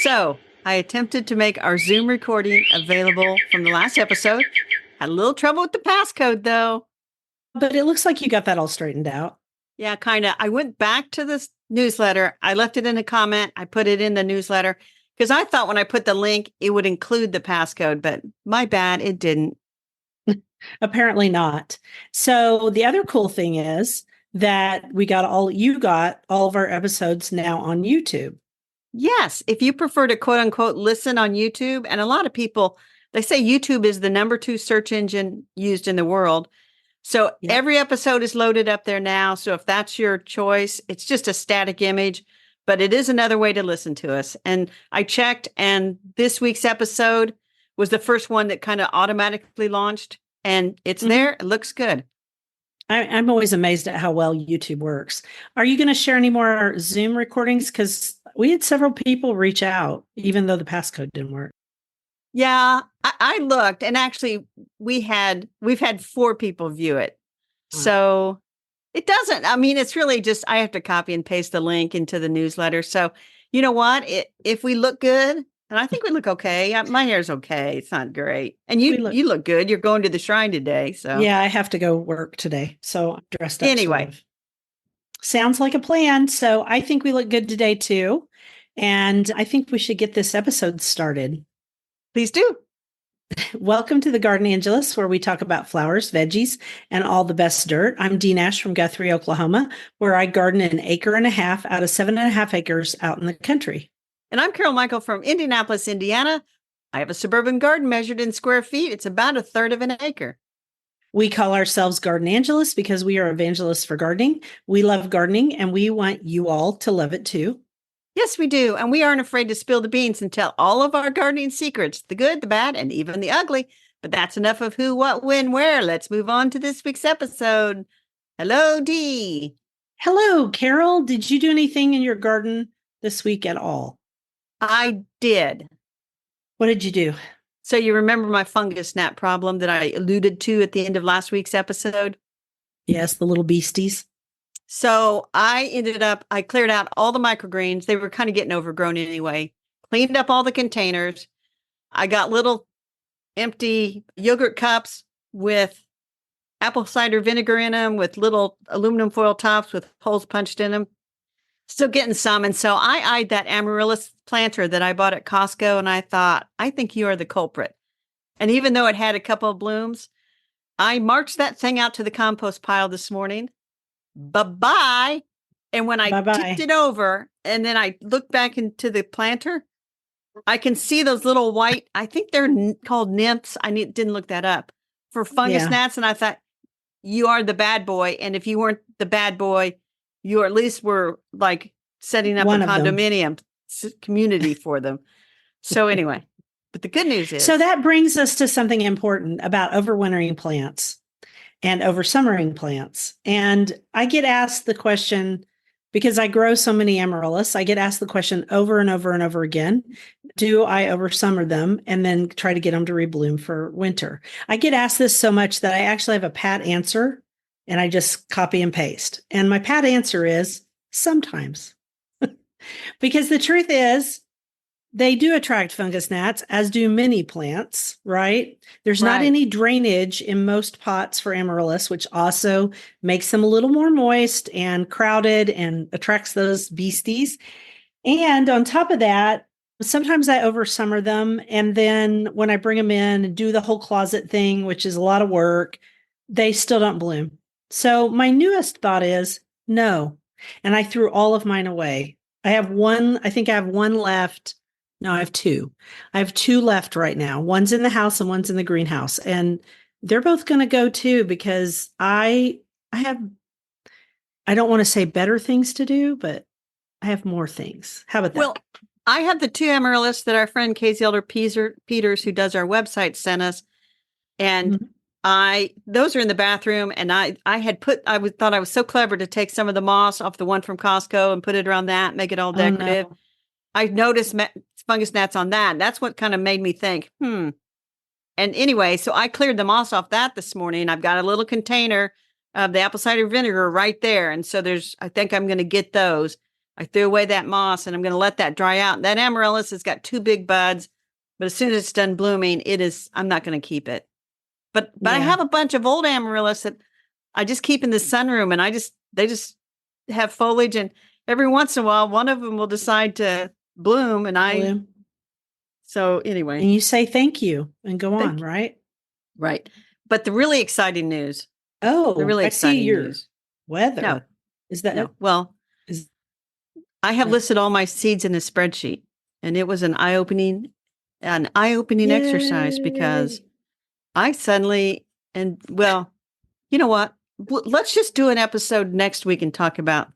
So I attempted to make our Zoom recording available from the last episode. Had a little trouble with the passcode though. But it looks like you got that all straightened out. Yeah, kind of. I went back to this newsletter. I left it in a comment. I put it in the newsletter because I thought when I put the link, it would include the passcode, but my bad, it didn't. Apparently not. So the other cool thing is that you got all of our episodes now on YouTube. Yes, if you prefer to quote unquote listen on YouTube, and a lot of people, they say YouTube is the number 2 search engine used in the world. So Yep. every episode is loaded up there now. So if that's your choice, it's just a static image, but it is another way to listen to us. And I checked, and this week's episode was the first one that kind of automatically launched, and it's there. It looks good. I'm always amazed at how well YouTube works. Are you going to share any more Zoom recordings? Because we had several people reach out, even though the passcode didn't work. Yeah, I looked, and actually we've had 4 people view it. So it doesn't, I mean, it's really just, I have to copy and paste the link into the newsletter. So you know what? If we look good, and I think we look okay. My hair's okay. It's not great. And you look good. You're going to the shrine today. So yeah, I have to go work today. So I'm dressed up. anyway, sort of. Sounds like a plan. So I think we look good today too. And I think we should get this episode started. please do. Welcome to the Garden Angelus, where we talk about flowers, veggies, and all the best dirt. I'm Dee Nash from Guthrie, Oklahoma, where I garden 1.5 acres out of 7.5 acres out in the country. And I'm Carol Michael from Indianapolis, Indiana. I have a suburban garden measured in square feet. It's about 1/3 of an acre. We call ourselves Garden Angelus because we are evangelists for gardening. We love gardening, and we want you all to love it too. Yes, we do. And we aren't afraid to spill the beans and tell all of our gardening secrets, the good, the bad, and even the ugly. But that's enough of who, what, when, where. Let's move on to this week's episode. Hello, Dee. Hello, Carol. Did you do anything in your garden this week at all? I did. What did you do? So you remember my fungus gnat problem that I alluded to at the end of last week's episode? Yes, the little beasties. So I cleared out all the microgreens. They were kind of getting overgrown anyway. Cleaned up all the containers. I got little empty yogurt cups with apple cider vinegar in them with little aluminum foil tops with holes punched in them. Still getting some. And so I eyed that amaryllis planter that I bought at Costco, and I thought, I think you are the culprit. And even though it had a couple of blooms, I marched that thing out to the compost pile this morning. Bye-bye. And when I tipped it over and then I looked back into the planter, I can see those little white, I think they're called nymphs. Didn't look that up for fungus gnats. And I thought, you are the bad boy. And if you weren't the bad boy, you at least were like setting up a condominium community for them. So anyway, but the good news is. So that brings us to something important about overwintering plants and oversummering plants. And I get asked the question, because I grow so many amaryllis, I get asked the question over and over and over again, do I oversummer them and then try to get them to rebloom for winter? I get asked this so much that I actually have a pat answer, and I just copy and paste. And my pat answer is sometimes. Because the truth is, they do attract fungus gnats, as do many plants, right? There's not any drainage in most pots for amaryllis, which also makes them a little more moist and crowded and attracts those beasties. And on top of that, sometimes I oversummer them. And then when I bring them in and do the whole closet thing, which is a lot of work, they still don't bloom. So my newest thought is no. And I threw all of mine away. I think I have one left. No, I have 2. I have 2 left right now. One's in the house and one's in the greenhouse. And they're both going to go too, because I don't want to say better things to do, but I have more things. How about that? Well, I have the 2 amaryllis that our friend Casey Elder Peters, who does our website, sent us. And those are in the bathroom. And I thought I was so clever to take some of the moss off the one from Costco and put it around that, make it all decorative. No. I noticed fungus gnats on that. That's what kind of made me think, And anyway, so I cleared the moss off that this morning. I've got a little container of the apple cider vinegar right there. And so I think I'm going to get those. I threw away that moss and I'm going to let that dry out. That amaryllis has got 2 big buds, but as soon as it's done blooming, I'm not going to keep it. But I Yeah. have a bunch of old amaryllis that I just keep in the sunroom, and they just have foliage, and every once in a while, one of them will decide to bloom, and so anyway. And you say thank you and go Thank on, you. right? Right. But the really exciting news. Oh, The really I see exciting your news. weather. No. Is that No. Well, is I have uh, listed all my seeds in a spreadsheet, and it was an eye-opening exercise because Yay. I suddenly, and well, you know what? Let's just do an episode next week and talk about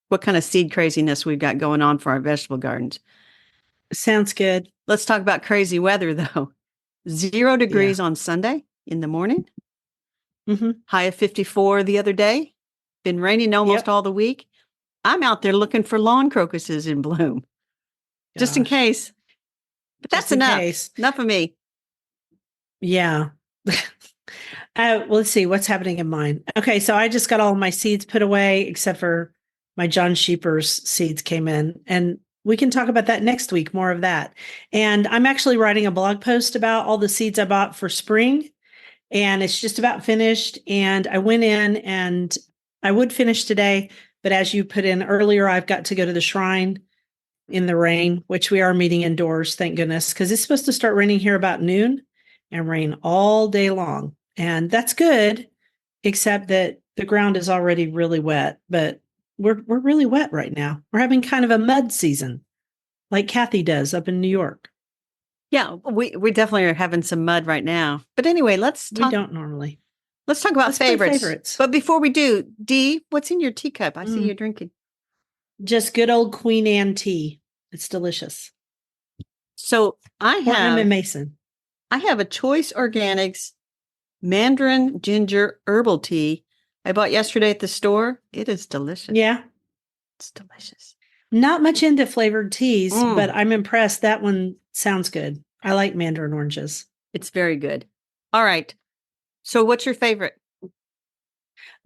what kind of seed craziness we've got going on for our vegetable gardens. Sounds good. Let's talk about crazy weather, though. 0 degrees on Sunday in the morning, Mm-hmm. high of 54 the other day. Been raining almost Yep. all the week. I'm out there looking for lawn crocuses in bloom, just in Gosh. case. But Just that's in enough. case. Enough of me. Yeah. Well, let's see what's happening in mine. Okay, so I just got all my seeds put away, except for my John Sheepers seeds came in, and we can talk about that next week. More of that. And I'm actually writing a blog post about all the seeds I bought for spring, and it's just about finished. And I went in, and I would finish today, but as you put in earlier, I've got to go to the shrine in the rain, which we are meeting indoors, thank goodness, because it's supposed to start raining here about noon and rain all day long. And that's good, except that the ground is already really wet, but we're really wet right now. We're having kind of a mud season, like Kathy does up in New York. Yeah, we definitely are having some mud right now. But anyway, We don't normally. let's talk about Let's play favorites. favorites. But before we do, Dee, what's in your teacup? I see Mm. you drinking. Just good old Queen Anne tea. It's delicious. So Or Emma Mason. I have a Choice Organics Mandarin Ginger Herbal Tea I bought yesterday at the store. It is delicious. Yeah. It's delicious. Not much into flavored teas, Mm. but I'm impressed. That one sounds good. I like mandarin oranges. It's very good. All right. So what's your favorite?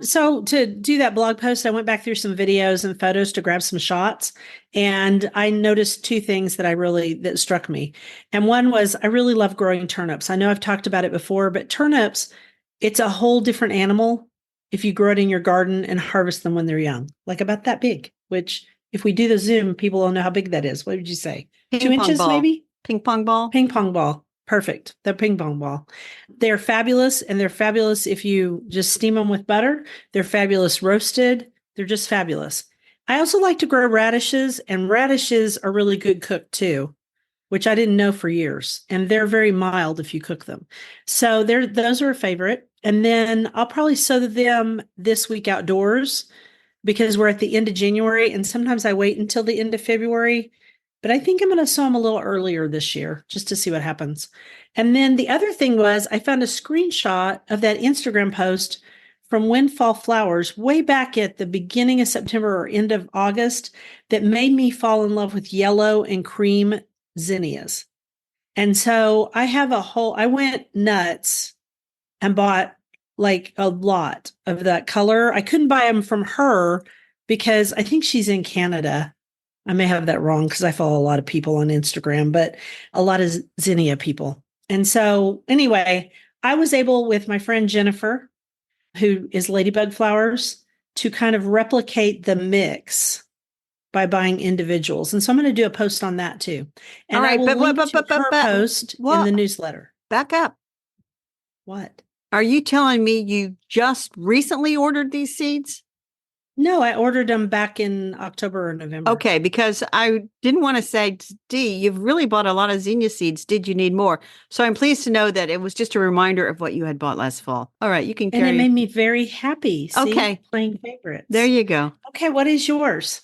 So to do that blog post, I went back through some videos and photos to grab some shots. And I noticed 2 things that struck me. And one was I really love growing turnips. I know I've talked about it before, but turnips, it's a whole different animal if you grow it in your garden and harvest them when they're young, like about that big, which if we do the Zoom, people will know how big that is. What would you say? 2 inches, ball. maybe? Ping pong ball? Ping pong ball. Perfect. The ping pong ball. They're fabulous. And they're fabulous if you just steam them with butter. They're fabulous roasted. They're just fabulous. I also like to grow radishes, and radishes are really good cooked too, which I didn't know for years. And they're very mild if you cook them. So those are a favorite. And then I'll probably sow them this week outdoors because we're at the end of January. And sometimes I wait until the end of February. But I think I'm going to sow them a little earlier this year just to see what happens. And then the other thing was I found a screenshot of that Instagram post from Windfall Flowers way back at the beginning of September or end of August that made me fall in love with yellow and cream zinnias. And so I went nuts and bought like a lot of that color. I couldn't buy them from her because I think she's in Canada. I may have that wrong because I follow a lot of people on Instagram, but a lot of zinnia people. And so anyway, I was able with my friend Jennifer, who is Ladybug Flowers, to kind of replicate the mix by buying individuals. And so I'm going to do a post on that too. And All right, I will link to her post in the newsletter. Back up. What? Are you telling me you just recently ordered these seeds? No, I ordered them back in October or November. Okay, because I didn't want to say, Dee, you've really bought a lot of zinnia seeds. Did you need more? So I'm pleased to know that it was just a reminder of what you had bought last fall. All right, you can carry. And it made me very happy. See? Okay. Playing favorites. There you go. Okay, what is yours?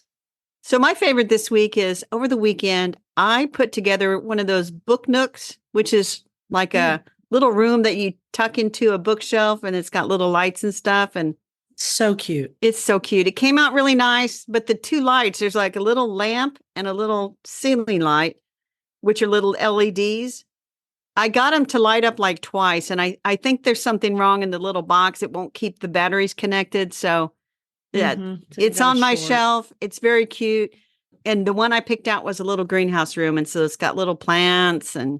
So my favorite this week is over the weekend, I put together one of those book nooks, which is like a little room that you tuck into a bookshelf and it's got little lights and stuff. And so cute. It's so cute. It came out really nice, but the 2 lights, there's like a little lamp and a little ceiling light, which are little LEDs. I got them to light up like twice, and I think there's something wrong in the little box. It won't keep the batteries connected. So yeah, it's on my shelf. It's very cute. and the one I picked out was a little greenhouse room. And so it's got little plants and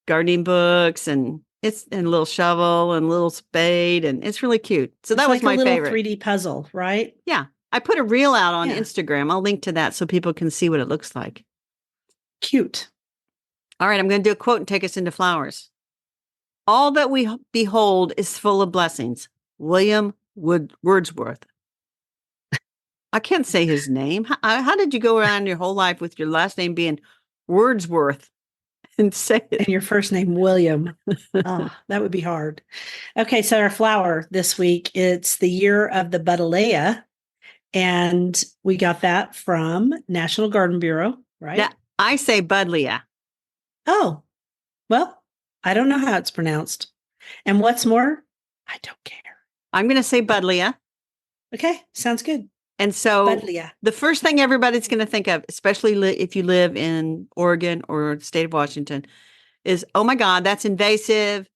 gardening books and a little shovel and a little spade. And it's really cute. So that was like my a little favorite. 3D puzzle, right? Yeah. I put a reel out on Yeah. Instagram. I'll link to that so people can see what it looks like. Cute. All right. I'm going to do a quote and take us into flowers. All that we behold is full of blessings. William Wordsworth. I can't say his name. How did you go around your whole life with your last name being Wordsworth and say it? And your first name, William. Oh, that would be hard. Okay, so our flower this week, it's the year of the Buddleia. And we got that from National Garden Bureau, right? Yeah, I say Buddleia. Oh, well, I don't know how it's pronounced. And what's more, I don't care. I'm going to say Buddleia. Okay, sounds good. And so Buddleia. the first thing everybody's going to think of, especially if you live in Oregon or the state of Washington, is, oh my God, that's invasive.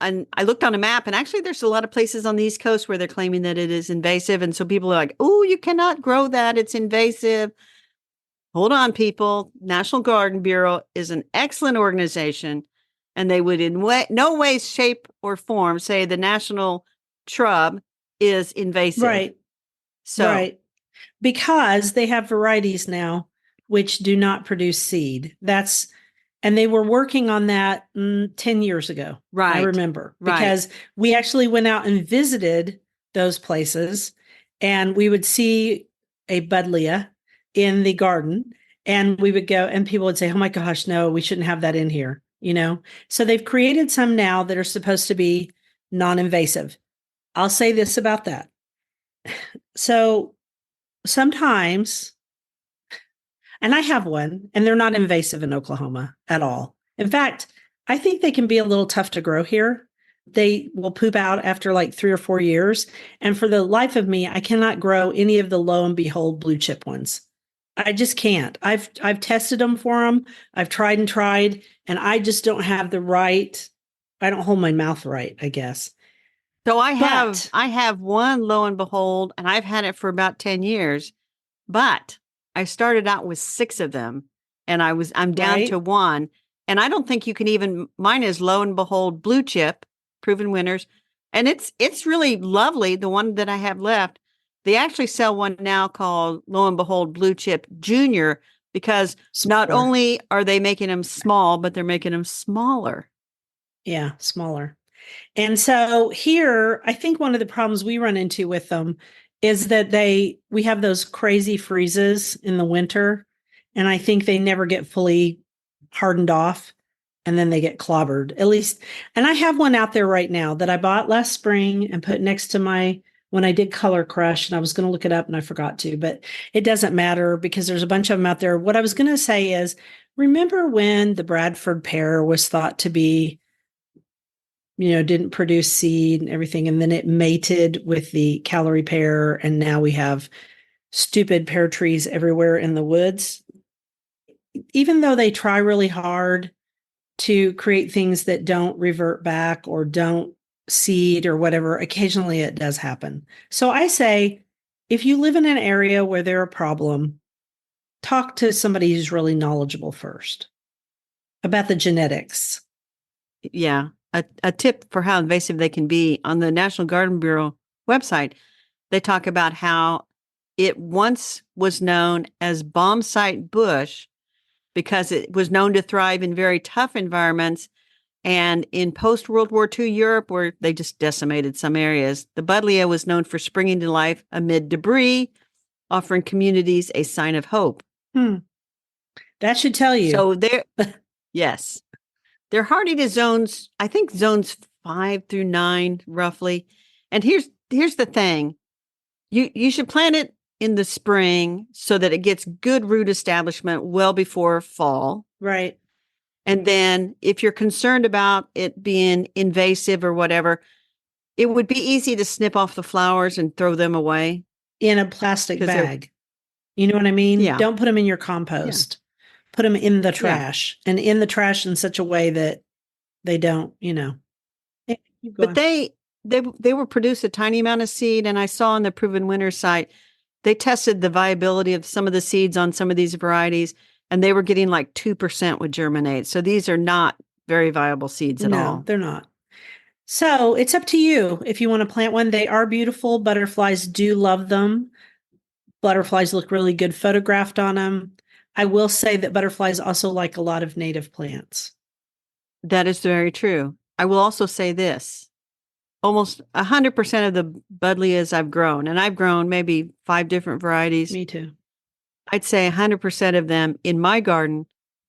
And I looked on a map, and actually there's a lot of places on the East Coast where they're claiming that it is invasive. And so people are like, oh, you cannot grow that. It's invasive. Hold on, people. National Garden Bureau is an excellent organization, and they would in no way, shape, or form say the national shrub is invasive. Right. So, right. Because they have varieties now which do not produce seed. And they were working on that 10 years ago. right. I remember. Right. Because we actually went out and visited those places, and we would see a Buddleia in the garden, and we would go and people would say, oh my gosh, no, we shouldn't have that in here. So they've created some now that are supposed to be non-invasive. I'll say this about that. So sometimes, and I have one, and they're not invasive in Oklahoma at all. In fact, I think they can be a little tough to grow here. They will poop out after like 3 or 4 years. And for the life of me, I cannot grow any of the lo and behold blue chip ones. I just can't. I've tested them for them. I've tried, and I just don't have I don't hold my mouth right, I guess. So I have one, lo and behold, and I've had it for about 10 years, but I started out with 6 of them, and I'm down to 1. And I don't think you can mine is lo and behold blue chip, proven winners. And it's really lovely. The one that I have left, they actually sell one now called lo and behold blue chip junior, because not only are they making them small, but they're making them smaller. Yeah, smaller. And so here, I think one of the problems we run into with them is that we have those crazy freezes in the winter, and I think they never get fully hardened off, and then they get clobbered, at least. And I have one out there right now that I bought last spring and put next to when I did Color Crush, and I was going to look it up and I forgot to, but it doesn't matter because there's a bunch of them out there. What I was going to say is, remember when the Bradford pear was thought to be, didn't produce seed and everything, and then it mated with the calorie pear, and now we have stupid pear trees everywhere in the woods? Even though they try really hard to create things that don't revert back or don't seed or whatever, occasionally it does happen. So I say, if you live in an area where they're a problem, talk to somebody who's really knowledgeable first about the genetics. Yeah. A tip for how invasive they can be: on the National Garden Bureau website, they talk about how it once was known as bomb site bush because it was known to thrive in very tough environments. And in post-World War II Europe, where they just decimated some areas, the Buddleia was known for springing to life amid debris, offering communities a sign of hope. That should tell you. So yes. They're hardy to zones 5 through 9, roughly. And here's the thing. You should plant it in the spring so that it gets good root establishment well before fall. Right. And then if you're concerned about it being invasive or whatever, it would be easy to snip off the flowers and throw them away. In a plastic bag. You know what I mean? Yeah. Don't put them in your compost. Yeah. Put them in the trash, and in the trash in such a way that they don't, But they will produce a tiny amount of seed. And I saw on the Proven Winner site, they tested the viability of some of the seeds on some of these varieties, and they were getting like 2% would germinate. So these are not very viable seeds at all. No, they're not. So it's up to you if you want to plant one. They are beautiful. Butterflies do love them. Butterflies look really good photographed on them. I will say that butterflies also like a lot of native plants. That is very true. I will also say this. Almost 100% of the Buddleias I've grown, and I've grown maybe 5 different varieties. Me too. I'd say 100% of them in my garden,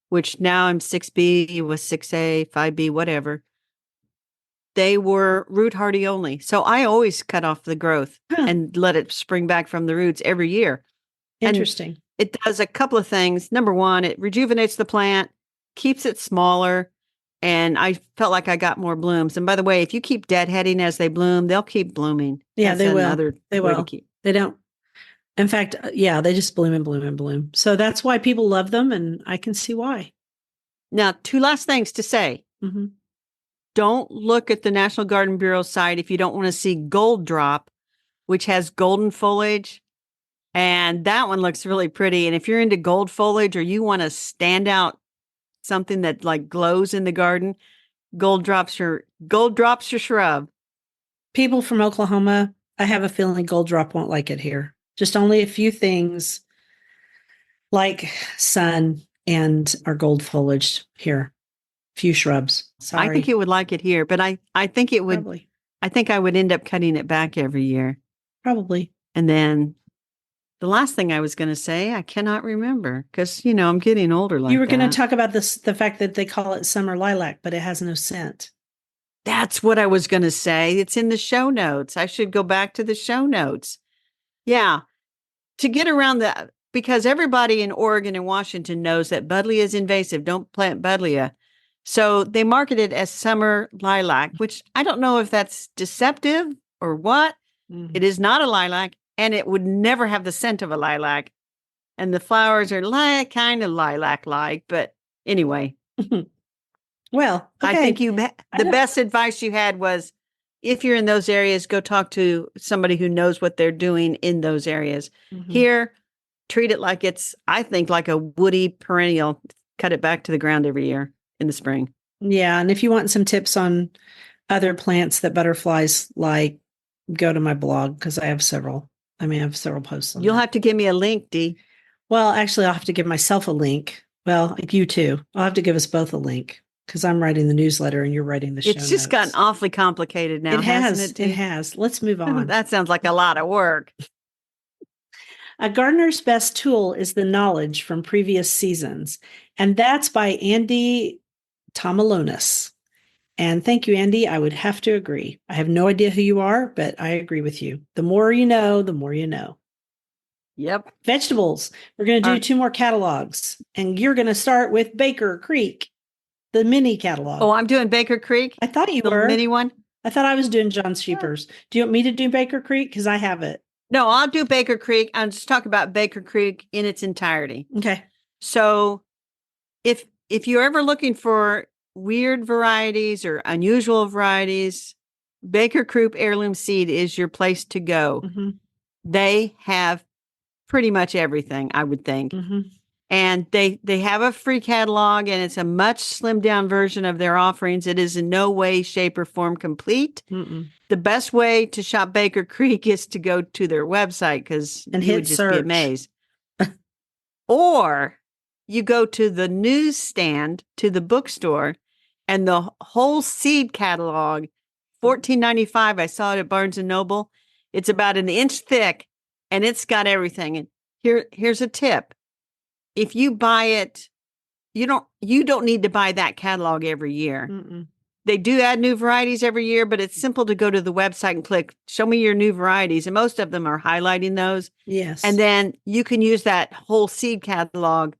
which now I'm 6B, was 6A, 5B, whatever. They were root hardy only. So I always cut off the growth and let it spring back from the roots every year. Interesting. And it does a couple of things. Number one, it rejuvenates the plant, keeps it smaller, and I felt like I got more blooms. And by the way, if you keep deadheading as they bloom, they'll keep blooming. Yeah, That's they will. another They way to will. keep. They don't. In fact, yeah, they just bloom and bloom and bloom. So that's why people love them, and I can see why. Now, 2 last things to say. Mm-hmm. Don't look at the National Garden Bureau site if you don't want to see Gold Drop, which has golden foliage. And that one looks really pretty. And if you're into gold foliage or you want to stand out something that like glows in the garden, Gold Drop's your shrub. People from Oklahoma, I have a feeling Gold Drop won't like it here. Just only a few things like sun and our gold foliage here. Few shrubs. Sorry. I think it would like it here, but I think it would. Probably. I think I would end up cutting it back every year. Probably. And then the last thing I was going to say, I cannot remember because, I'm getting older like that. You were going to talk about this, the fact that they call it summer lilac, but it has no scent. That's what I was going to say. It's in the show notes. I should go back to the show notes. Yeah. To get around that, because everybody in Oregon and Washington knows that Buddleia is invasive. Don't plant Buddleia. So they market it as summer lilac, which I don't know if that's deceptive or what. Mm-hmm. It is not a lilac, and it would never have the scent of a lilac. And the flowers are kind of lilac-like, but anyway. Well, okay. I think the best advice you had was, if you're in those areas, go talk to somebody who knows what they're doing in those areas. Mm-hmm. Here, treat it like it's, I think, like a woody perennial. Cut it back to the ground every year in the spring. Yeah. And if you want some tips on other plants that butterflies like, go to my blog because I have several. I have several posts on You'll that. have to give me a link, Dee. Well, actually, I'll have to give myself a link. Well, you too. I'll have to give us both a link because I'm writing the newsletter and you're writing the show notes. It's just gotten awfully complicated now, hasn't it? It has. Let's move on. That sounds like a lot of work. A gardener's best tool is the knowledge from previous seasons. And that's by Andy Tomalonis. And thank you, Andy. I would have to agree. I have no idea who you are, but I agree with you. The more you know, the more you know. Yep. Vegetables. We're going to do 2 more catalogs. And you're going to start with Baker Creek, the mini catalog. Oh, I'm doing Baker Creek? I thought you the were. Mini one? I thought I was doing John Sheepers. Do you want me to do Baker Creek? Because I have it. No, I'll do Baker Creek. I'll just talk about Baker Creek in its entirety. Okay. So if you're ever looking for weird varieties or unusual varieties, Baker Creek Heirloom Seed is your place to go. Mm-hmm. They have pretty much everything, I would think. Mm-hmm. And they have a free catalog, and it's a much slimmed down version of their offerings. It is in no way, shape, or form complete. Mm-mm. The best way to shop Baker Creek is to go to their website because you would just be amazed. Or you go to the newsstand, to the bookstore, and the whole seed catalog, $14.95. I saw it at Barnes and Noble. It's about an inch thick, and it's got everything. And here's a tip: if you buy it, you don't need to buy that catalog every year. Mm-mm. They do add new varieties every year, but it's simple to go to the website and click, show me your new varieties. And most of them are highlighting those. Yes. And then you can use that whole seed catalog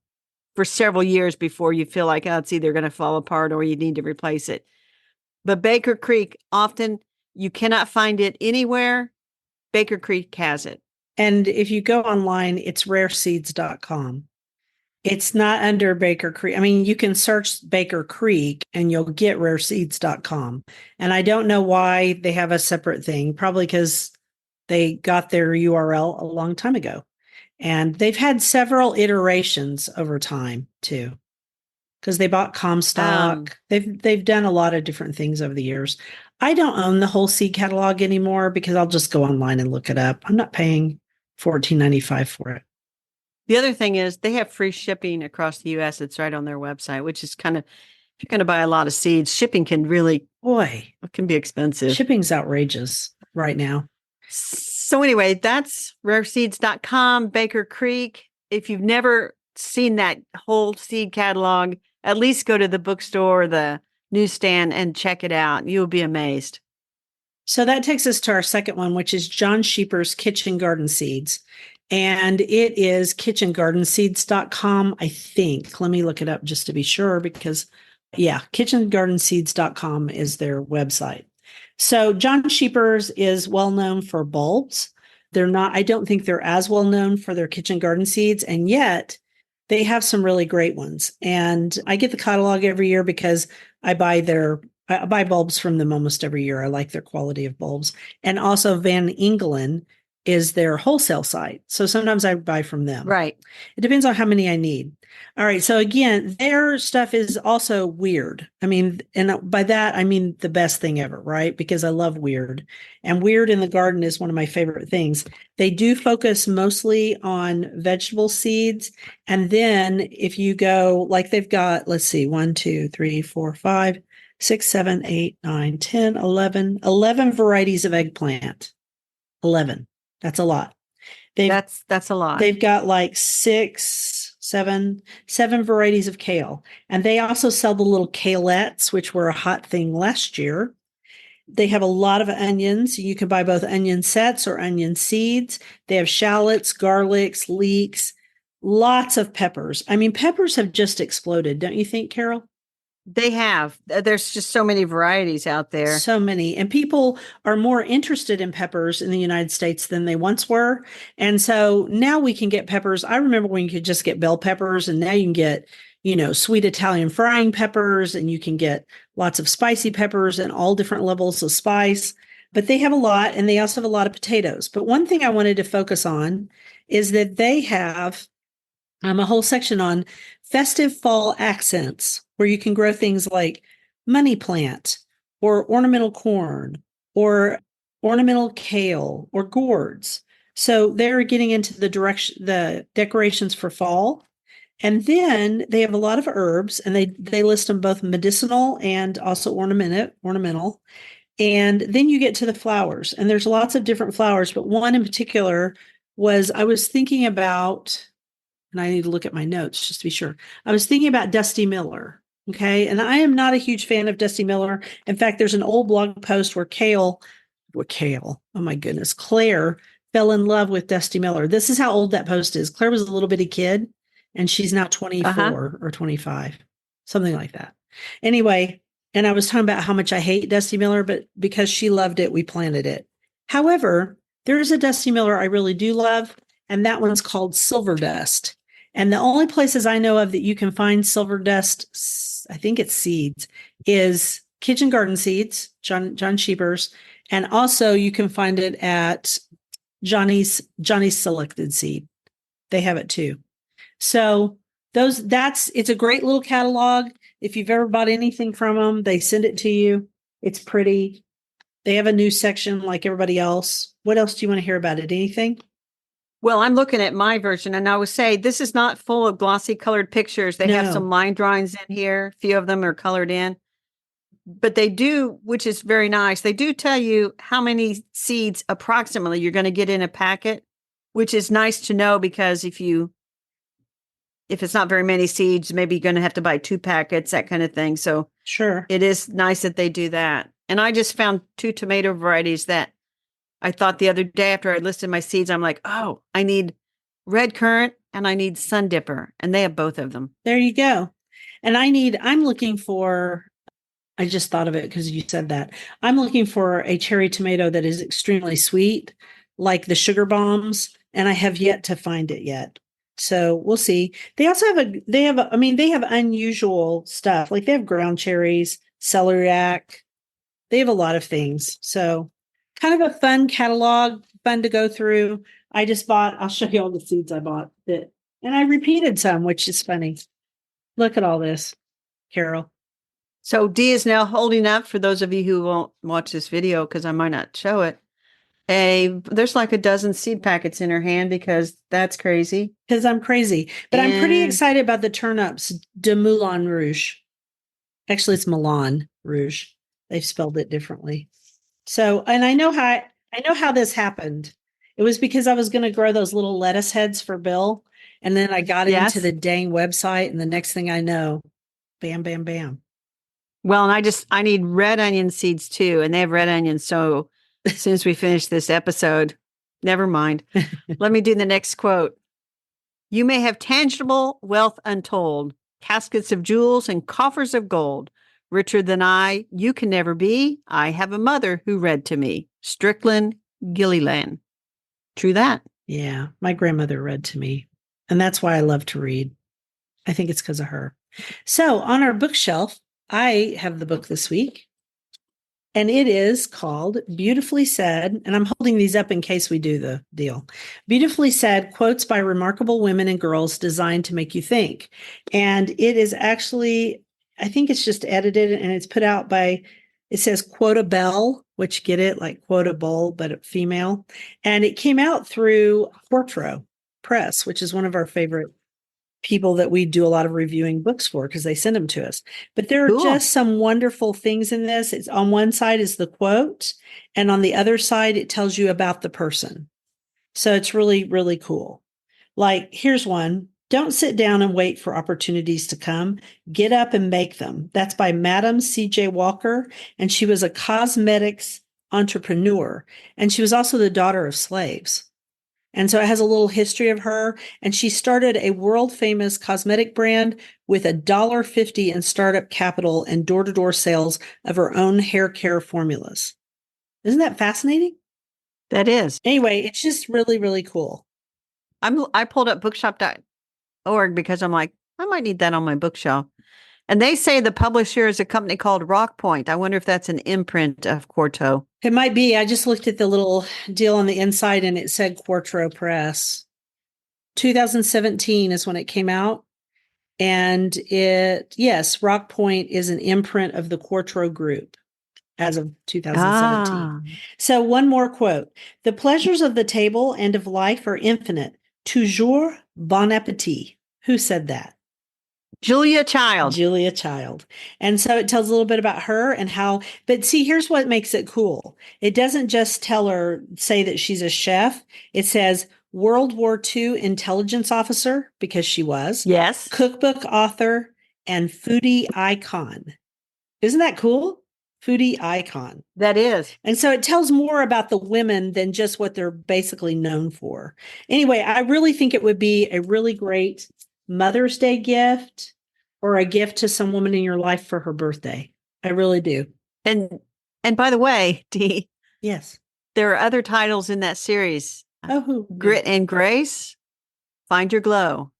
for several years before you feel like, oh, it's either going to fall apart or you need to replace it. But Baker Creek, often you cannot find it anywhere. Baker Creek has it. And if you go online, it's rareseeds.com. It's not under Baker Creek. You can search Baker Creek and you'll get rareseeds.com. And I don't know why they have a separate thing, probably because They got their URL a long time ago. And they've had several iterations over time too, because they bought Comstock. They've done a lot of different things over the years. I don't own the whole seed catalog anymore because I'll just go online and look it up. I'm not paying $14.95 for it. The other thing is they have free shipping across the US. It's right on their website, which is kind of, if you're going to buy a lot of seeds, shipping can really, it can be expensive. Shipping's outrageous right now. So anyway, that's rareseeds.com, Baker Creek. If you've never seen that whole seed catalog, at least go to the bookstore or the newsstand and check it out. You'll be amazed. So that takes us to our second one, which is John Sheeper's Kitchen Garden Seeds. And it is kitchengardenseeds.com, I think. Let me look it up just to be sure because, kitchengardenseeds.com is their website. So John Sheeper's is well known for bulbs. I don't think they're as well known for their kitchen garden seeds, and yet they have some really great ones. And I get the catalog every year because I buy bulbs from them almost every year. I like their quality of bulbs. And also Van Engelen is their wholesale site. So sometimes I buy from them. Right. It depends on how many I need. All right. So again, their stuff is also weird. I mean, and by that, I mean the best thing ever, right? Because I love weird. And weird in the garden is one of my favorite things. They do focus mostly on vegetable seeds. And then if you go, like they've got, let's see, 1, 2, 3, 4, 5, 6, 7, 8, 9, 10, 11 varieties of eggplant. 11. That's a lot. That's a lot. They've got like 7 varieties of kale. And they also sell the little kaleettes, which were a hot thing last year. They have a lot of onions. You can buy both onion sets or onion seeds. They have shallots, garlics, leeks, lots of peppers. I mean, peppers have just exploded, don't you think, Carol? They have. There's just so many varieties out there. So many. And people are more interested in peppers in the United States than they once were. And so now we can get peppers. I remember when you could just get bell peppers, and now you can get, sweet Italian frying peppers, and you can get lots of spicy peppers and all different levels of spice. But they have a lot, and they also have a lot of potatoes. But one thing I wanted to focus on is that they have a whole section on festive fall accents, where you can grow things like money plant or ornamental corn or ornamental kale or gourds. So they're getting into the decorations for fall. And then they have a lot of herbs, and they list them both medicinal and also ornamental. And then you get to the flowers, and there's lots of different flowers, but one in particular I was thinking about, and I need to look at my notes just to be sure. I was thinking about Dusty Miller. Okay. And I am not a huge fan of Dusty Miller. In fact, there's an old blog post where Claire fell in love with Dusty Miller. This is how old that post is. Claire was a little bitty kid, and she's now 24 or 25, something like that. Anyway, and I was talking about how much I hate Dusty Miller, but because she loved it, we planted it. However, there is a Dusty Miller I really do love, and that one's called Silver Dust. And the only places I know of that you can find silver dust, I think it's seeds, is Kitchen Garden Seeds, John Sheeper's. And also you can find it at Johnny's Selected Seed. They have it too. So it's a great little catalog. If you've ever bought anything from them, they send it to you. It's pretty. They have a news section like everybody else. What else do you want to hear about it? Anything? Well, I'm looking at my version, and I would say this is not full of glossy colored pictures. They have some line drawings in here. A few of them are colored in. But they do, which is very nice, they do tell you how many seeds approximately you're going to get in a packet, which is nice to know, because if it's not very many seeds, maybe you're going to have to buy 2 packets, that kind of thing. So sure, it is nice that they do that. And I just found 2 tomato varieties that I thought the other day after I listed my seeds, I'm like, oh, I need red currant and I need sun dipper. And they have both of them. There you go. And I just thought of it because you said that. I'm looking for a cherry tomato that is extremely sweet, like the sugar bombs, and I have yet to find it yet. So we'll see. They also they have unusual stuff. Like they have ground cherries, celeriac. They have a lot of things. So kind of a fun catalog, fun to go through. I'll show you all the seeds I bought and I repeated some, which is funny. Look at all this, Carol. So Dee is now holding up, for those of you who won't watch this video because I might not show it. There's like a dozen seed packets in her hand because that's crazy. Because I'm crazy. But I'm pretty excited about the turnips de Moulin Rouge. Actually, it's Milan Rouge. They've spelled it differently. So, and I know how this happened. It was because I was going to grow those little lettuce heads for Bill. And then I got into the dang website. And the next thing I know, bam, bam, bam. Well, and I need red onion seeds too. And they have red onions. So as soon as we finish this episode, never mind. Let me do the next quote. You may have tangible wealth untold, caskets of jewels and coffers of gold. Richer than I, you can never be. I have a mother who read to me. Strickland Gilliland. True that. Yeah, my grandmother read to me. And that's why I love to read. I think it's because of her. So on our bookshelf, I have the book this week. And it is called Beautifully Said. And I'm holding these up in case we do the deal. Beautifully Said, Quotes by Remarkable Women and Girls Designed to Make You Think. And it is actually, I think it's just edited and it's put out by, it says Quota Bell, which get it, like Quota Bowl, but female. And it came out through Quartro Press, which is one of our favorite people that we do a lot of reviewing books for because they send them to us. But there are just some wonderful things in this. It's on one side is the quote, and on the other side, it tells you about the person. So it's really, really cool. Like, here's one. Don't sit down and wait for opportunities to come. Get up and make them. That's by Madam C.J. Walker. And she was a cosmetics entrepreneur. And she was also the daughter of slaves. And so it has a little history of her. And she started a world famous cosmetic brand with $1.50 in startup capital and door-to-door sales of her own hair care formulas. Isn't that fascinating? That is. Anyway, it's just really, really cool. I pulled up bookshop.org because I'm like, I might need that on my bookshelf. And they say the publisher is a company called Rock Point. I wonder if that's an imprint of Quarto. It might be. I just looked at the little deal on the inside and it said Quartro Press. 2017 is when it came out. And Rock Point is an imprint of the Quartro Group as of 2017. So one more quote. The pleasures of the table and of life are infinite. Toujours bon appétit. Who said that? Julia Child. And so it tells a little bit about her and how, but see, here's what makes it cool. It doesn't just say that she's a chef. It says World War II intelligence officer, because she was. Yes. Cookbook author and foodie icon. Isn't that cool? Foodie icon. That is. And so it tells more about the women than just what they're basically known for. Anyway, I really think it would be a really great Mother's Day gift or a gift to some woman in your life for her birthday. I really do. And by the way, Dee. Yes. There are other titles in that series. Oh, Grit and Grace, Find Your Glow,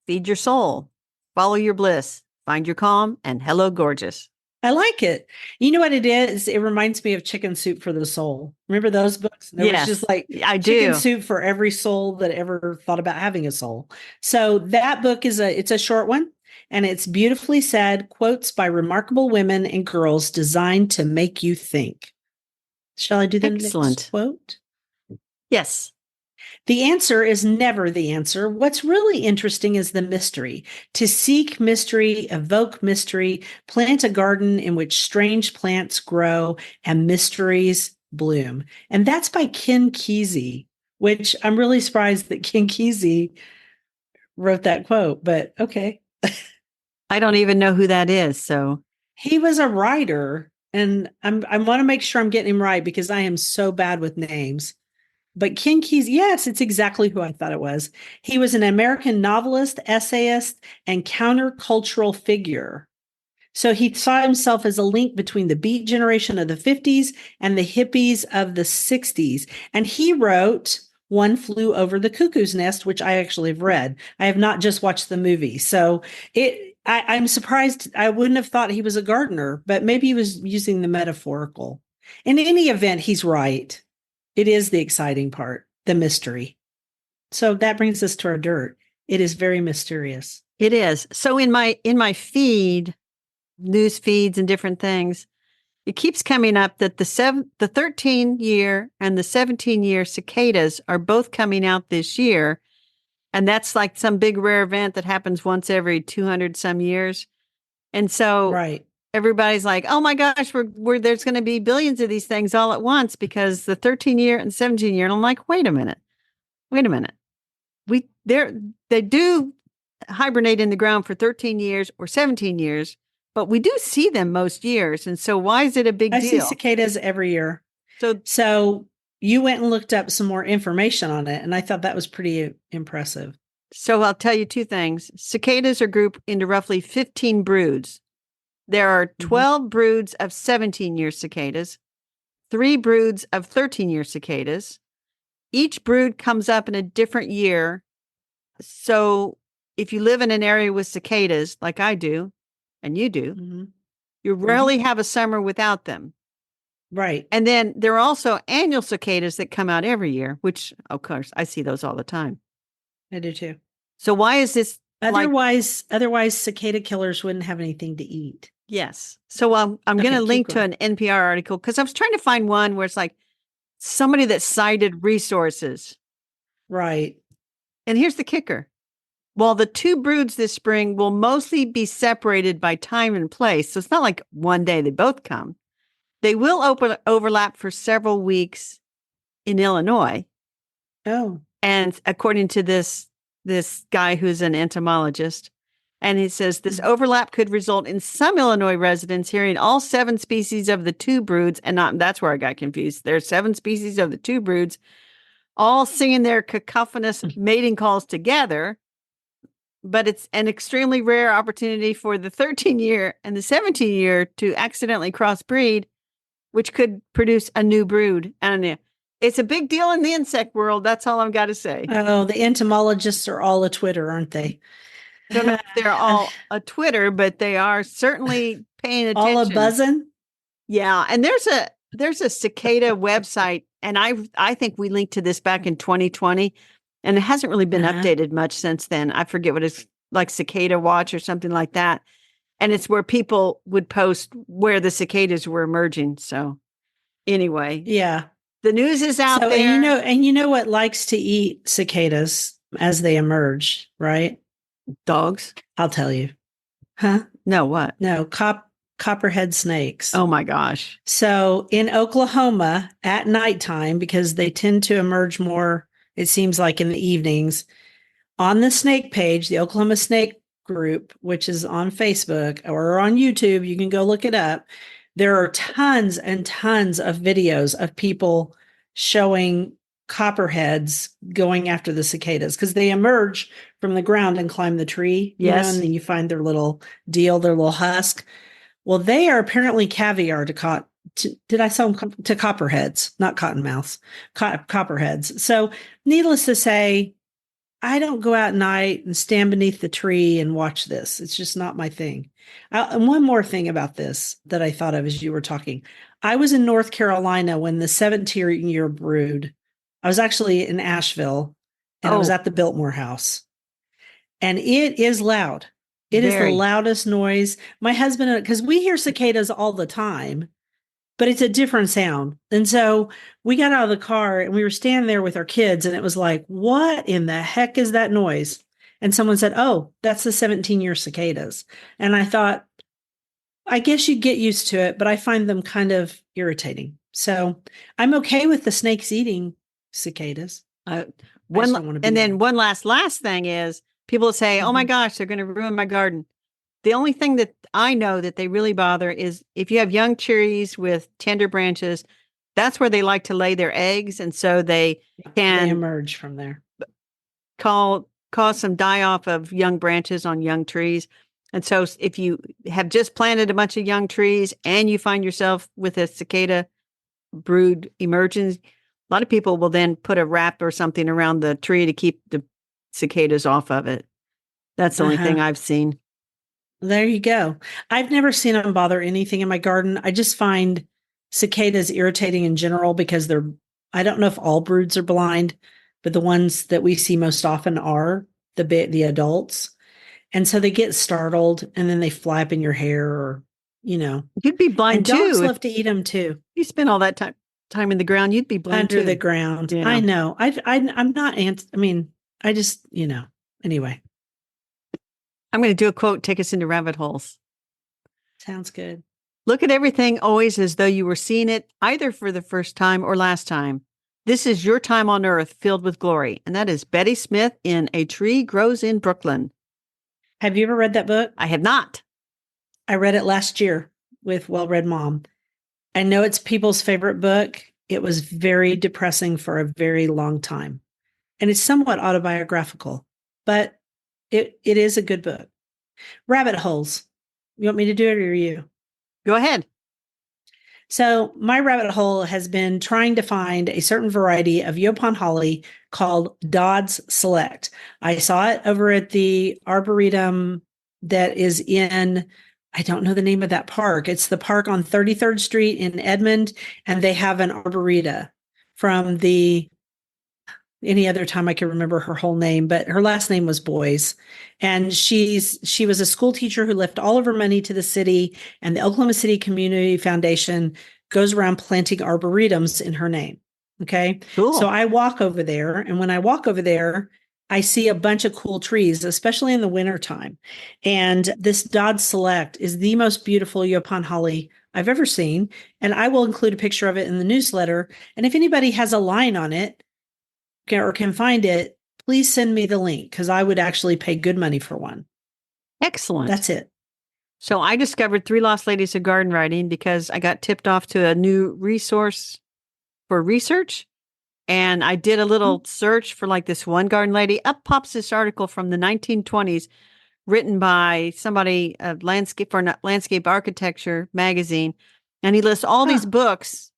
Feed Your Soul, Follow Your Bliss, Find Your Calm, and Hello Gorgeous. I like it. You know what it is? It reminds me of Chicken Soup for the Soul. Remember those books? There was just like chicken soup for every soul that ever thought about having a soul. So that book it's a short one, and it's Beautifully Said, Quotes by Remarkable Women and Girls Designed to Make You Think. Shall I do the next quote? Yes. The answer is never the answer. What's really interesting is the mystery. To seek mystery, evoke mystery, plant a garden in which strange plants grow and mysteries bloom. And that's by Ken Kesey, which I'm really surprised that Ken Kesey wrote that quote, but okay. I don't even know who that is. So he was a writer, and I want to make sure I'm getting him right because I am so bad with names. But Ken Kesey, yes, it's exactly who I thought it was. He was an American novelist, essayist, and countercultural figure. So he saw himself as a link between the Beat generation of the 50s and the hippies of the 60s. And he wrote One Flew Over the Cuckoo's Nest, which I actually have read. I have not just watched the movie. So I'm surprised. I wouldn't have thought he was a gardener, but maybe he was using the metaphorical. In any event, he's right. It is the exciting part, the mystery. So that brings us to our dirt. It is very mysterious. It is. So in my feed, news feeds and different things, it keeps coming up that the 13-year and the 17-year cicadas are both coming out this year. And that's like some big rare event that happens once every 200 some years. And so Right. everybody's like, oh my gosh, there's going to be billions of these things all at once because the 13-year and 17-year. And I'm like, wait a minute. They do hibernate in the ground for 13 years or 17 years, but we do see them most years. And so why is it a big I see deal? cicadas every year. So you went and looked up some more information on it, and I thought that was pretty impressive. So I'll tell you two things. Cicadas are grouped into roughly 15 broods. There are 12 broods of 17-year cicadas, 3 broods of 13-year cicadas. Each brood comes up in a different year. So if you live in an area with cicadas, like I do, and you do, you rarely have a summer without them. Right. And then there are also annual cicadas that come out every year, which, of course, I see those all the time. I do too. So why is this? Otherwise, cicada killers wouldn't have anything to eat. Yes. So I'm going to link to an NPR article because I was trying to find one where it's like somebody that cited resources. Right. And here's the kicker. While the 2 broods this spring will mostly be separated by time and place, so it's not like one day they both come, they will overlap for several weeks in Illinois. Oh. And according to this guy who's an entomologist, and he says this overlap could result in some Illinois residents hearing all 7 species of the 2 broods, and that's where I got confused. There's 7 species of the 2 broods, all singing their cacophonous mating calls together. But it's an extremely rare opportunity for the 13-year and the 17-year to accidentally crossbreed, which could produce a new brood. And it's a big deal in the insect world. That's all I've got to say. Oh, the entomologists are all a Twitter, aren't they? I don't know if they're all a Twitter, but they are certainly paying attention. All a buzzing? Yeah. And there's a cicada website, and I think we linked to this back in 2020. And it hasn't really been updated much since then. I forget what it's like, Cicada Watch or something like that. And it's where people would post where the cicadas were emerging. So anyway, yeah, the news is out there. And you know what likes to eat cicadas as they emerge, right? Dogs. I'll tell you. Huh? No, what? No, copperhead snakes. Oh my gosh. So in Oklahoma at nighttime, because they tend to emerge more, it seems like, in the evenings, on the snake page, the Oklahoma Snake Group, which is on Facebook or on YouTube, you can go look it up. There are tons and tons of videos of people showing copperheads going after the cicadas because they emerge from the ground and climb the tree. Yes. And then you find their little deal, their little husk. Well, they are apparently caviar did I sell them to copperheads, not cottonmouths, copperheads. So needless to say, I don't go out at night and stand beneath the tree and watch this. It's just not my thing. And one more thing about this that I thought of as you were talking. I was in North Carolina when the 17-year brood, I was actually in Asheville, and I was at the Biltmore House. And it is loud. It is the loudest noise. My husband, because we hear cicadas all the time, but it's a different sound. And so we got out of the car and we were standing there with our kids, and it was like, what in the heck is that noise? And someone said, oh, that's the 17-year cicadas. And I thought, I guess you get used to it, but I find them kind of irritating. So I'm okay with the snakes eating cicadas. Then one last thing is people say, oh my gosh, they're going to ruin my garden. The only thing that I know that they really bother is if you have young trees with tender branches, that's where they like to lay their eggs. And so they can emerge from there. Cause some die off of young branches on young trees. And so if you have just planted a bunch of young trees and you find yourself with a cicada brood emerging, a lot of people will then put a wrap or something around the tree to keep the cicadas off of it. That's the only thing I've seen. There you go. I've never seen them bother anything in my garden. I just find cicadas irritating in general because I don't know if all broods are blind, but the ones that we see most often are the adults. And so they get startled and then they fly up in your hair or, You'd be blind and dogs too. love to eat them too. You spend all that time in the ground, you'd be blind Under too. the ground. Yeah. I know. I'm not, I just, anyway. I'm going to do a quote, take us into rabbit holes. Sounds good. Look at everything always as though you were seeing it either for the first time or last time. This is your time on earth filled with glory. And that is Betty Smith in A Tree Grows in Brooklyn. Have you ever read that book? I have not. I read it last year with Well Read Mom. I know it's people's favorite book. It was very depressing for a very long time. And it's somewhat autobiographical, but it is a good book. Rabbit holes. You want me to do it or you? Go ahead. So my rabbit hole has been trying to find a certain variety of Yopon holly called Dodd's Select. I saw it over at the Arboretum that is in, I don't know the name of that park. It's the park on 33rd Street in Edmond, and they have an arboreta from any other time I can remember her whole name, but her last name was Boys. And she was a school teacher who left all of her money to the city, and the Oklahoma City Community Foundation goes around planting arboretums in her name. Okay. Cool. So I walk over there, and when I walk over there, I see a bunch of cool trees, especially in the wintertime. And this Dodd Select is the most beautiful Yopon holly I've ever seen. And I will include a picture of it in the newsletter. And if anybody has a line on it, or can find it, please send me the link because I would actually pay good money for one. Excellent. That's it. So I discovered Three Lost Ladies of Garden Writing because I got tipped off to a new resource for research. And I did a little search for like this one garden lady. Up pops this article from the 1920s written by somebody, a landscape architecture magazine. And he lists all these books,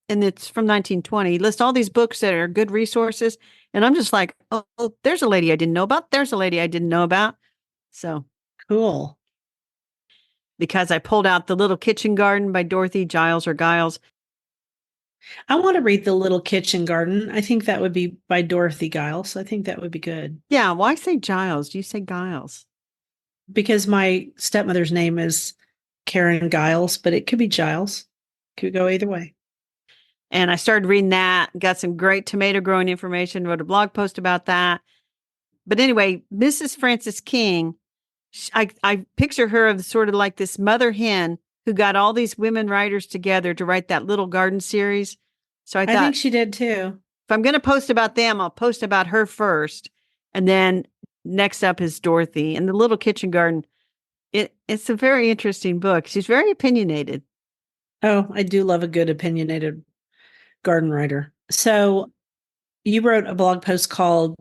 and it's from 1920. He lists all these books that are good resources. And I'm just like, oh, there's a lady I didn't know about. There's a lady I didn't know about. So cool. Because I pulled out The Little Kitchen Garden by Dorothy Giles or Giles. I want to read The Little Kitchen Garden. I think that would be by Dorothy Giles. I think that would be good. Yeah. Why say Giles? Do you say Giles? Because my stepmother's name is Karen Giles, but it could be Giles. Could go either way. And I started reading that, got some great tomato growing information, wrote a blog post about that. But anyway, Mrs. Frances King, I picture her as sort of like this mother hen who got all these women writers together to write that little garden series. So I thought, think she did too. If I'm going to post about them, I'll post about her first. And then next up is Dorothy. And The Little Kitchen Garden. It's a very interesting book. She's very opinionated. Oh, I do love a good opinionated garden writer. So you wrote a blog post called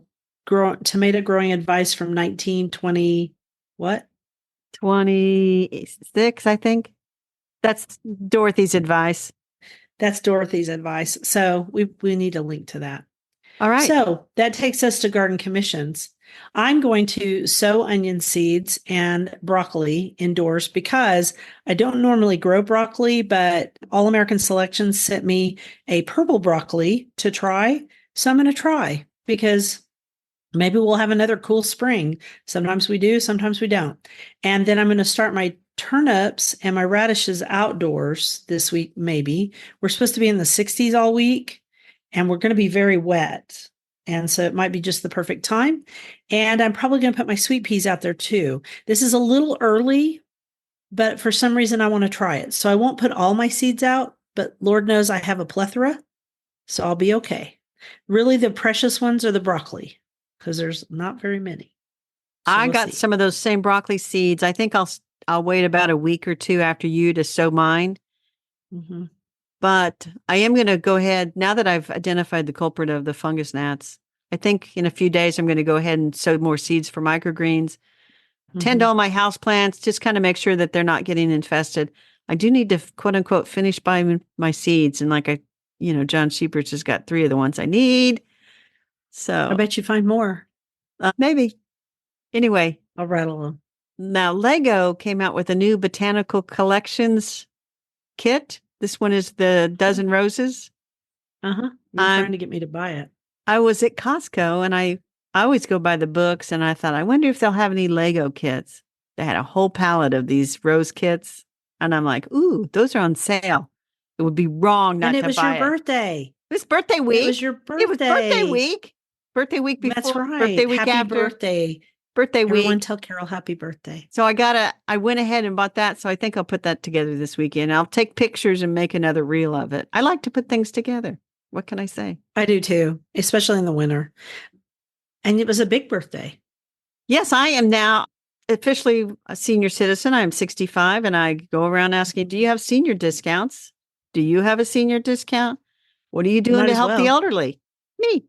Tomato Growing Advice from 1920, what? 26, I think. That's Dorothy's advice. That's Dorothy's advice. So we need a link to that. All right. So that takes us to garden commissions. I'm going to sow onion seeds and broccoli indoors because I don't normally grow broccoli, but All American Selections sent me a purple broccoli to try. So I'm going to try because maybe we'll have another cool spring. Sometimes we do, sometimes we don't. And then I'm going to start my turnips and my radishes outdoors this week, maybe. We're supposed to be in the 60s all week, and we're going to be very wet. And so it might be just the perfect time. And I'm probably going to put my sweet peas out there too. This is a little early, but for some reason I want to try it. So I won't put all my seeds out, but Lord knows I have a plethora, so I'll be okay. Really, the precious ones are the broccoli because there's not very many. So I got some of those same broccoli seeds. I think I'll wait about a week or two after you to sow mine. Mm-hmm. But I am going to go ahead, now that I've identified the culprit of the fungus gnats, I think in a few days I'm going to go ahead and sow more seeds for microgreens. Tend to all my house plants, just kind of make sure that they're not getting infested. I do need to, quote unquote, finish buying my seeds. And John Sheepers has got 3 of the ones I need. So I bet you find more. Maybe. Anyway. I'll rattle them. Now, Lego came out with a new botanical collections kit. This one is the Dozen Roses. Uh-huh. You're trying to get me to buy it. I was at Costco and I always go by the books, and I thought, I wonder if they'll have any Lego kits. They had a whole palette of these rose kits. And I'm like, ooh, those are on sale. It would be wrong not And to it was buy your it. birthday. It was birthday week. It was your birthday. It was birthday week. Birthday week before. That's right. Birthday week happy after. birthday. Birthday Everyone week. tell Carol happy birthday. So I went ahead and bought that. So I think I'll put that together this weekend. I'll take pictures and make another reel of it. I like to put things together. What can I say? I do too, especially in the winter. And it was a big birthday. Yes, I am now officially a senior citizen. I'm 65 and I go around asking, do you have senior discounts? Do you have a senior discount? What are you doing Might to as help the well. elderly? Me.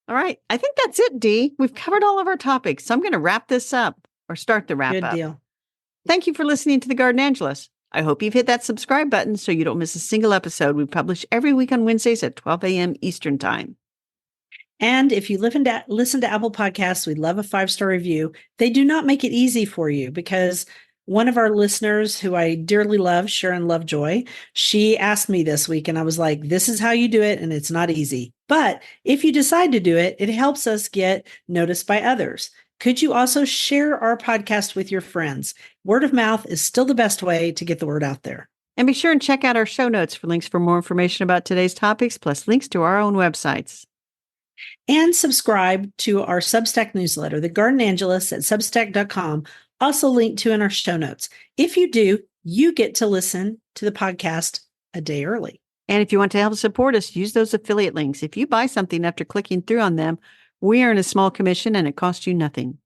All right. I think that's it, Dee. We've covered all of our topics. So I'm going to wrap this up or start the wrap Good up. deal. Thank you for listening to The Garden Angelus. I hope you've hit that subscribe button so you don't miss a single episode. We publish every week on Wednesdays at 12 a.m. Eastern Time. And if you listen to Apple Podcasts, we'd love a 5-star review. They do not make it easy for you because one of our listeners who I dearly love, Sharon Lovejoy, she asked me this week and I was like, this is how you do it. And it's not easy. But if you decide to do it, it helps us get noticed by others. Could you also share our podcast with your friends? Word of mouth is still the best way to get the word out there. And be sure and check out our show notes for links for more information about today's topics, plus links to our own websites. And subscribe to our Substack newsletter, The Garden Angelus at substack.com, also linked to in our show notes. If you do, you get to listen to the podcast a day early. And if you want to help support us, use those affiliate links. If you buy something after clicking through on them, we earn a small commission and it costs you nothing.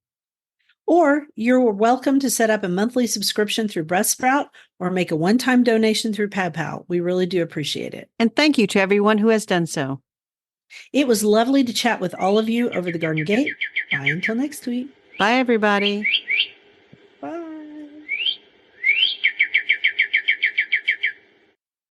Or you're welcome to set up a monthly subscription through Buzzsprout or make a one-time donation through PayPal. We really do appreciate it. And thank you to everyone who has done so. It was lovely to chat with all of you over the Garden Gate. Bye until next week. Bye, everybody.